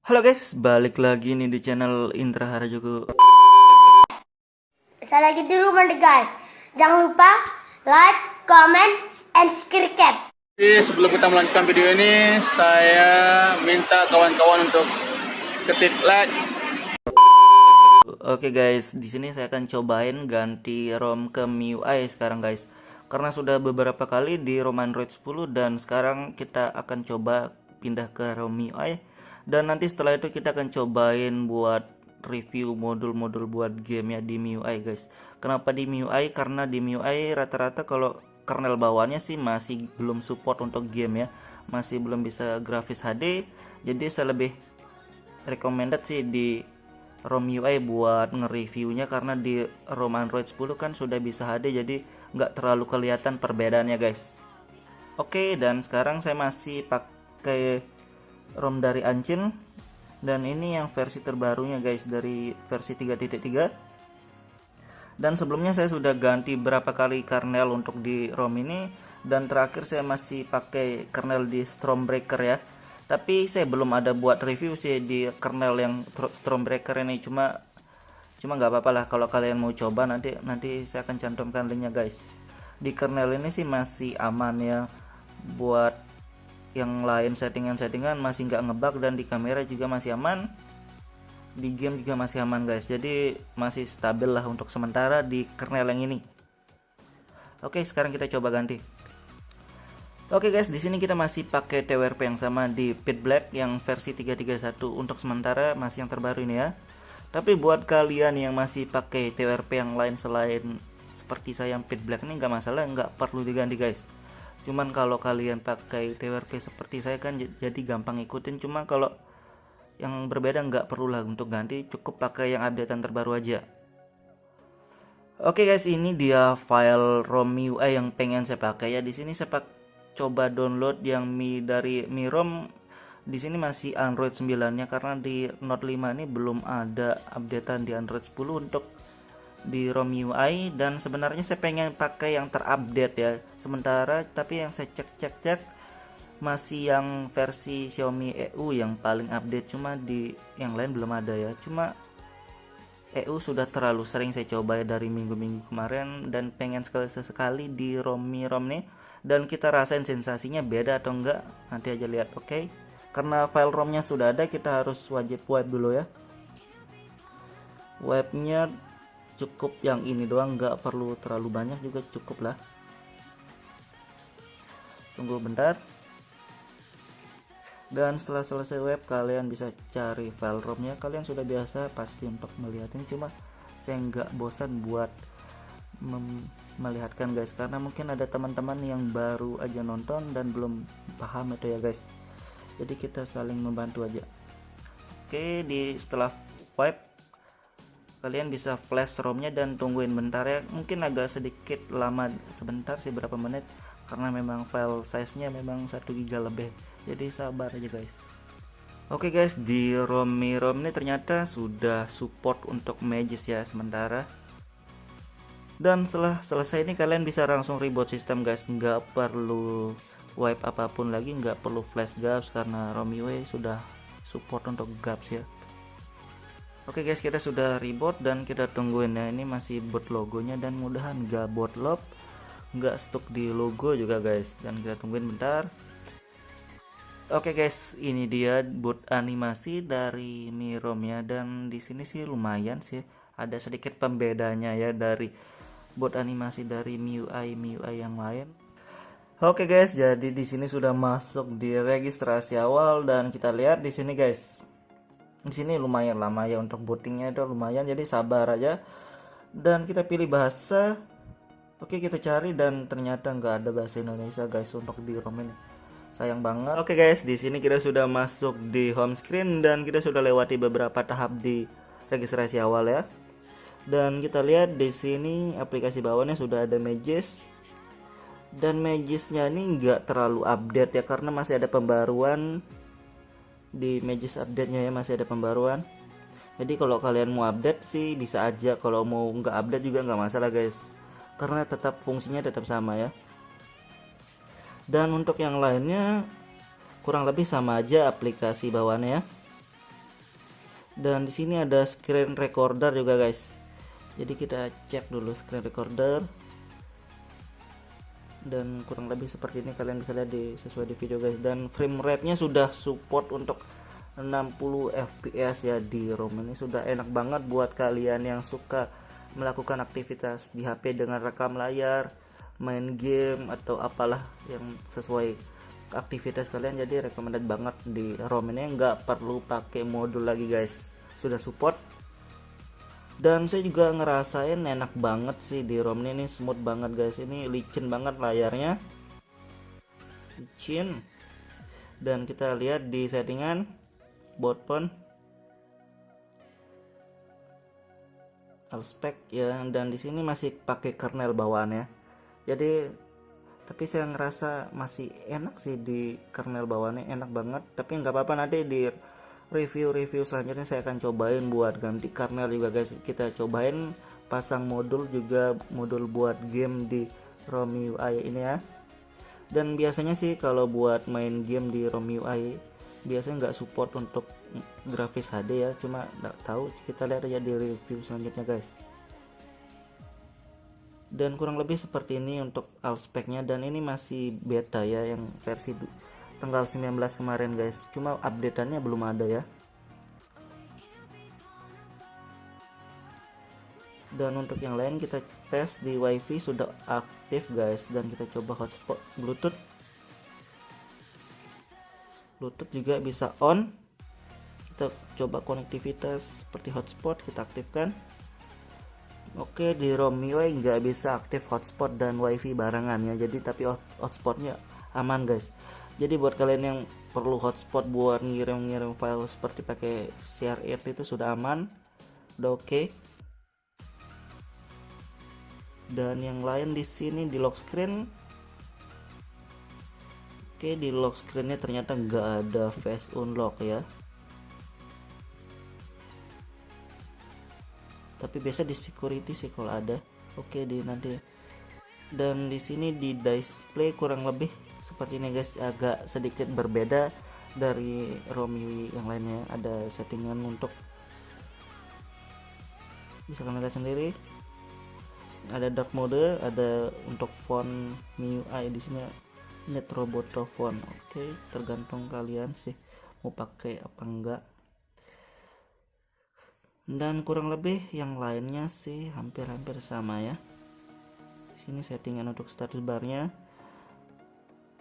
Halo guys, balik lagi nih di channel Indra Harajuku. Saya lagi di rumah nih guys. Jangan lupa like, comment, and subscribe. Jadi sebelum kita melanjutkan video ini, saya minta kawan-kawan untuk ketik like. Oke guys, di sini saya akan cobain ganti ROM ke MIUI sekarang guys. Karena sudah beberapa kali di ROM Android 10 dan sekarang kita akan coba pindah ke ROM MIUI. Dan nanti setelah itu kita akan cobain buat review modul-modul buat game ya di MIUI guys. Kenapa di MIUI? Karena di MIUI rata-rata kalau kernel bawaannya sih masih belum support untuk game ya, masih belum bisa grafis HD. Jadi saya lebih recommended sih di ROM MIUI buat nge-reviewnya, karena di ROM Android 10 kan sudah bisa HD, jadi nggak terlalu kelihatan perbedaannya guys. Oke, dan sekarang saya masih pakai ROM dari Ancin, dan ini yang versi terbarunya guys, dari versi 3.3. dan sebelumnya saya sudah ganti berapa kali kernel untuk di ROM ini, dan terakhir saya masih pakai kernel di Stormbreaker ya. Tapi saya belum ada buat review sih di kernel yang Stormbreaker ini, cuma nggak apa-apa lah kalau kalian mau coba, nanti saya akan cantumkan linknya guys. Di kernel ini sih masih aman ya, buat yang lain settingan masih nggak ngebug, dan di kamera juga masih aman, di game juga masih aman guys, jadi masih stabil lah untuk sementara di kernel yang ini. Oke, sekarang kita coba ganti. Oke guys, di sini kita masih pakai TWRP yang sama di Pit Black yang versi 3.3.1 untuk sementara, masih yang terbaru ini ya. Tapi buat kalian yang masih pakai TWRP yang lain selain seperti saya yang Pit Black ini, nggak masalah, nggak perlu diganti guys. Cuman kalau kalian pakai TWRP seperti saya kan jadi gampang ikutin, cuma kalau yang berbeda nggak perlu lah untuk ganti, cukup pakai yang updatean terbaru aja. Oke guys, ini dia file ROM MIUI yang pengen saya pakai ya. Di sini saya coba download yang dari Mi ROM. Di sini masih Android 9-nya, karena di Note 5 ini belum ada updatean di Android 10 untuk di ROM MIUI, dan sebenarnya saya pengen pakai yang terupdate ya sementara, tapi yang saya cek masih yang versi Xiaomi EU yang paling update, cuma di yang lain belum ada ya. Cuma EU sudah terlalu sering saya coba ya dari minggu-minggu kemarin, dan pengen sekali di ROM nih, dan kita rasain sensasinya beda atau enggak, nanti aja lihat. Oke, karena file ROM-nya sudah ada, kita harus wajib wipe dulu ya. Wipe-nya cukup yang ini doang, nggak perlu terlalu banyak juga, cukup lah. Tunggu bentar. Dan setelah selesai wipe, kalian bisa cari file ROM-nya. Kalian sudah biasa pasti untuk melihat ini, cuma saya nggak bosan buat melihatkan guys, karena mungkin ada teman-teman yang baru aja nonton dan belum paham itu ya guys, jadi kita saling membantu aja. Oke, setelah wipe kalian bisa flash ROM-nya dan tungguin bentar ya, mungkin agak sedikit lama sebentar sih, berapa menit, karena memang file size-nya memang 1 GB lebih, jadi sabar aja guys. Oke guys, di ROM ini ternyata sudah support untuk Magis ya sementara. Dan setelah selesai ini kalian bisa langsung reboot sistem guys, nggak perlu wipe apapun lagi, nggak perlu flash gaps, karena ROM MIUI sudah support untuk gaps ya. Oke guys, kita sudah reboot dan kita tungguin ya, ini masih boot logonya, dan mudahan nggak boot loop, nggak stuck di logo juga guys, dan kita tungguin bentar. Oke guys, ini dia boot animasi dari Mi ROM ya, dan di sini sih lumayan sih, ada sedikit pembedanya ya dari boot animasi dari MIUI yang lain. Oke guys, jadi di sini sudah masuk di registrasi awal, dan kita lihat di sini guys. Di sini lumayan lama ya untuk bootingnya, itu lumayan, jadi sabar aja. Dan kita pilih bahasa. Oke, kita cari, dan ternyata nggak ada bahasa Indonesia guys untuk di ROM ini. Sayang banget. Oke guys, di sini kita sudah masuk di home screen, dan kita sudah lewati beberapa tahap di registrasi awal ya. Dan kita lihat di sini aplikasi bawahnya sudah ada Magis, dan Magisnya ini nggak terlalu update ya, karena masih ada pembaruan di Magis update-nya ya, masih ada pembaruan. Jadi kalau kalian mau update sih bisa aja, kalau mau nggak update juga nggak masalah guys, karena tetap fungsinya tetap sama ya. Dan untuk yang lainnya kurang lebih sama aja aplikasi bawaannya ya. Dan di sini ada screen recorder juga guys. Jadi kita cek dulu screen recorder. Dan kurang lebih seperti ini, kalian bisa lihat sesuai di video guys. Dan frame rate-nya sudah support untuk 60 fps ya di ROM ini. Sudah enak banget buat kalian yang suka melakukan aktivitas di HP dengan rekam layar, main game atau apalah yang sesuai aktivitas kalian. Jadi recommended banget di ROM ini, nggak perlu pakai modul lagi guys, sudah support. Dan saya juga ngerasain enak banget sih di ROM ini smooth banget guys. Ini licin banget layarnya, licin. Dan kita lihat di settingan boot font, all spec ya, dan di sini masih pakai kernel bawaannya. Jadi tapi saya ngerasa masih enak sih di kernel bawaannya, enak banget. Tapi nggak apa-apa, nanti di review selanjutnya saya akan cobain buat ganti kernel juga guys. Kita cobain pasang modul juga, modul buat game di ROM UI ini ya. Dan biasanya sih kalau buat main game di ROM UI biasanya nggak support untuk grafis HD ya, cuma nggak tahu, kita lihat aja di review selanjutnya guys. Dan kurang lebih seperti ini untuk all speknya, dan ini masih beta ya, yang versi tanggal 19 kemarin guys, cuma updateannya belum ada ya. Dan untuk yang lain kita tes di wifi sudah aktif guys, dan kita coba hotspot bluetooth juga bisa on. Kita coba konektivitas seperti hotspot, kita aktifkan. Oke, di ROM UI nggak bisa aktif hotspot dan wifi barengan ya, jadi tapi hotspotnya aman guys. Jadi buat kalian yang perlu hotspot buat ngirim file seperti pakai CR8 itu sudah aman, udah oke. Dan yang lain di sini di lock screen, oke, di lock screennya ternyata nggak ada face unlock ya, tapi biasa di security sih kalau ada. Oke, di nanti. Dan di sini di display kurang lebih seperti ini guys, agak sedikit berbeda dari ROM UI yang lainnya. Ada settingan untuk, bisa kalian lihat sendiri, ada dark mode, ada untuk font MIUI di sini net roboto font. Oke, tergantung kalian sih mau pakai apa enggak. Dan kurang lebih yang lainnya sih hampir-hampir sama ya. Di sini settingan untuk status barnya,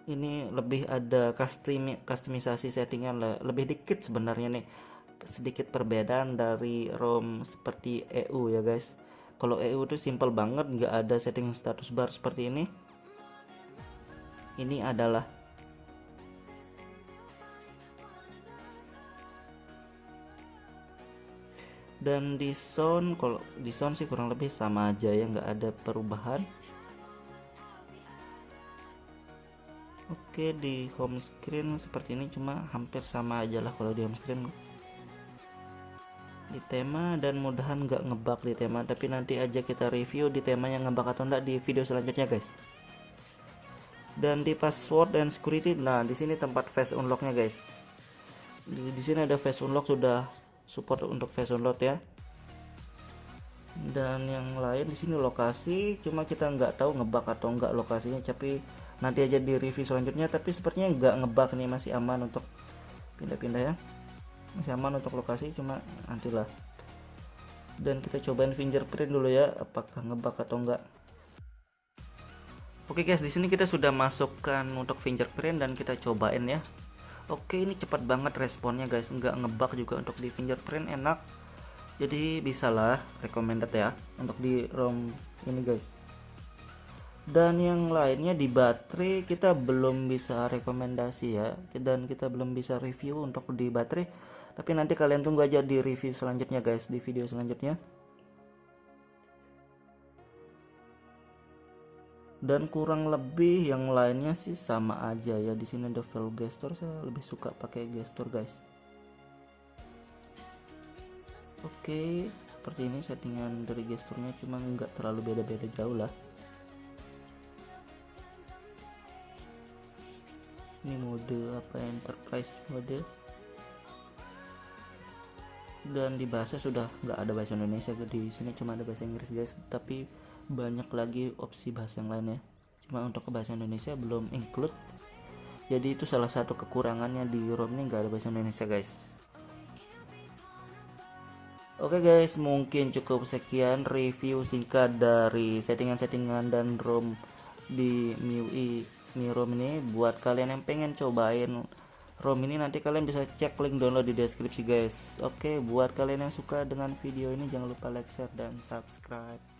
ini lebih ada customisasi settingan lah, lebih dikit sebenarnya nih, sedikit perbedaan dari ROM seperti EU ya guys. Kalau EU itu simple banget, nggak ada setting status bar seperti ini. Ini adalah dan di sound, kalau di sound sih kurang lebih sama aja ya, nggak ada perubahan. Oke, di home screen seperti ini, cuma hampir sama aja lah kalau di home screen. Di tema, dan mudahan nggak ngebug di tema, tapi nanti aja kita review di tema yang ngebug atau enggak di video selanjutnya guys. Dan di password dan security, nah di sini tempat face unlocknya guys. Di sini ada face unlock, sudah support untuk face unlock ya. Dan yang lain di sini lokasi, cuma kita nggak tahu ngebug atau enggak lokasinya, tapi nanti aja di review selanjutnya. Tapi sepertinya nggak ngebug nih, masih aman untuk pindah-pindah ya, masih aman untuk lokasi, cuma nantilah. Dan kita cobain fingerprint dulu ya, apakah ngebug atau enggak. Oke guys, di sini kita sudah masukkan untuk fingerprint dan kita cobain ya. Oke, ini cepat banget responnya guys, nggak ngebug juga untuk di fingerprint, enak. Jadi bisalah, recommended ya untuk di ROM ini guys. Dan yang lainnya di baterai kita belum bisa rekomendasi ya, dan kita belum bisa review untuk di baterai. Tapi nanti kalian tunggu aja di review selanjutnya guys, di video selanjutnya. Dan kurang lebih yang lainnya sih sama aja ya. Di sini ada file gesture, saya lebih suka pakai gesture guys. Oke, seperti ini settingan dari gesturnya, cuma nggak terlalu beda-beda jauh lah. Ini mode apa, enterprise mode. dan di bahasa sudah nggak ada bahasa Indonesia, di sini cuma ada bahasa Inggris guys, tapi banyak lagi opsi bahasa yang lain ya, cuma untuk ke bahasa Indonesia belum include. Jadi itu salah satu kekurangannya di ROM ini, nggak ada bahasa Indonesia guys. Oke guys, mungkin cukup sekian review singkat dari settingan-settingan dan ROM di MIUI Mi ROM ini. Buat kalian yang pengen cobain ROM ini, nanti kalian bisa cek link download di deskripsi guys. Oke, buat kalian yang suka dengan video ini jangan lupa like, share, dan subscribe.